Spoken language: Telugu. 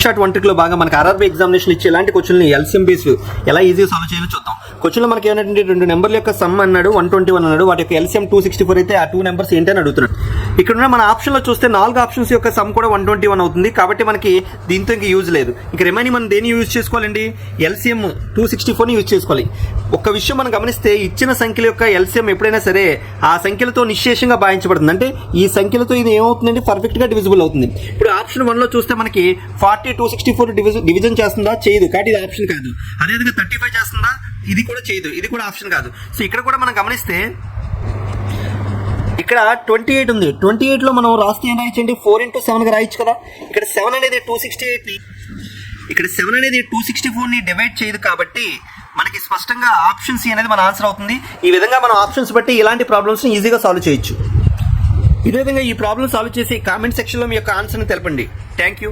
షార్ట్ 1 ట్రిక్ లో బాగా మనకి ఆర్ఆర్బీ ఎగ్జామినేషన్ ఇచ్చే ఇలాంటి క్వశ్చన్ ఎల్సిఎం బేస్ ఎలా ఈజీగా సాల్వ్ చేయాలో చూద్దాం. క్వశ్చన్ లో మనకి ఏమంటే 2 నెంబర్ల యొక్క సమ్ అన్నాడు 121 అన్నాడు, వాటి యొక్క ఎల్సిఎం 264 అయితే ఆ 2 నెంబర్స్ ఏంటి అని అడుగుతున్నాడు. ఇక్కడ ఉన్న మన ఆప్షన్ లో చూస్తే 4 ఆప్షన్స్ యొక్క సమ్ కూడా 121 అవుతుంది. కాబట్టి మనకి దీంతో ఇంక యూజ్ లేదు. ఇంక రిమైనింగ్ మనం దేని యూజ్ చేసుకోవాలండి, ఎల్సిఎం 264 ని యూజ్ చేసుకోవాలి. ఒక్క విషయం మనం గమనిస్తే ఇచ్చిన సంఖ్యల యొక్క ఎల్సిఎం ఎప్పుడైనా సరే ఆ సంఖ్యలతో నిశ్శేషంగా భావించబడుతుంది. అంటే ఈ సంఖ్యలతో ఇది ఏమవుతుందంటే పర్ఫెక్ట్ గా డివిజిబుల్ అవుతుంది. ఇప్పుడు ఆప్షన్ 1 లో చూస్తే మనకి 264 డివిజన్ చేస్తుందా, చేయదు, కాబట్టి ఇది ఆప్షన్ కాదు. అదేవిధంగా 35 చేస్తుందా, ఇది కూడా చేయదు, ఇది కూడా ఆప్షన్ కాదు. సో ఇక్కడ కూడా మనం గమనిస్తే ఇక్కడ 28 ఉంది. 28 లో మనం రాస్తే ఏం రాయొచ్చండి, 4 into 7 గా రాయొచ్చు కదా. ఇక్కడ 7 అనేది 264 ని డివైడ్ చేయదు. కాబట్టి మనకి స్పష్టంగా ఆప్షన్ సి అనేది మన ఆన్సర్ అవుతుంది. ఈ విధంగా మనం ఆప్షన్స్ బట్టి ఇలాంటి ప్రాబ్లమ్స్ ని ఈజీగా సాల్వ్ చేయొచ్చు. ఇదే విధంగా ఈ ప్రాబ్లమ్ సాల్వ్ చేసి కామెంట్ సెక్షన్ లో మీ యొక్క ఆన్సర్ ని తెలపండి. Thank you.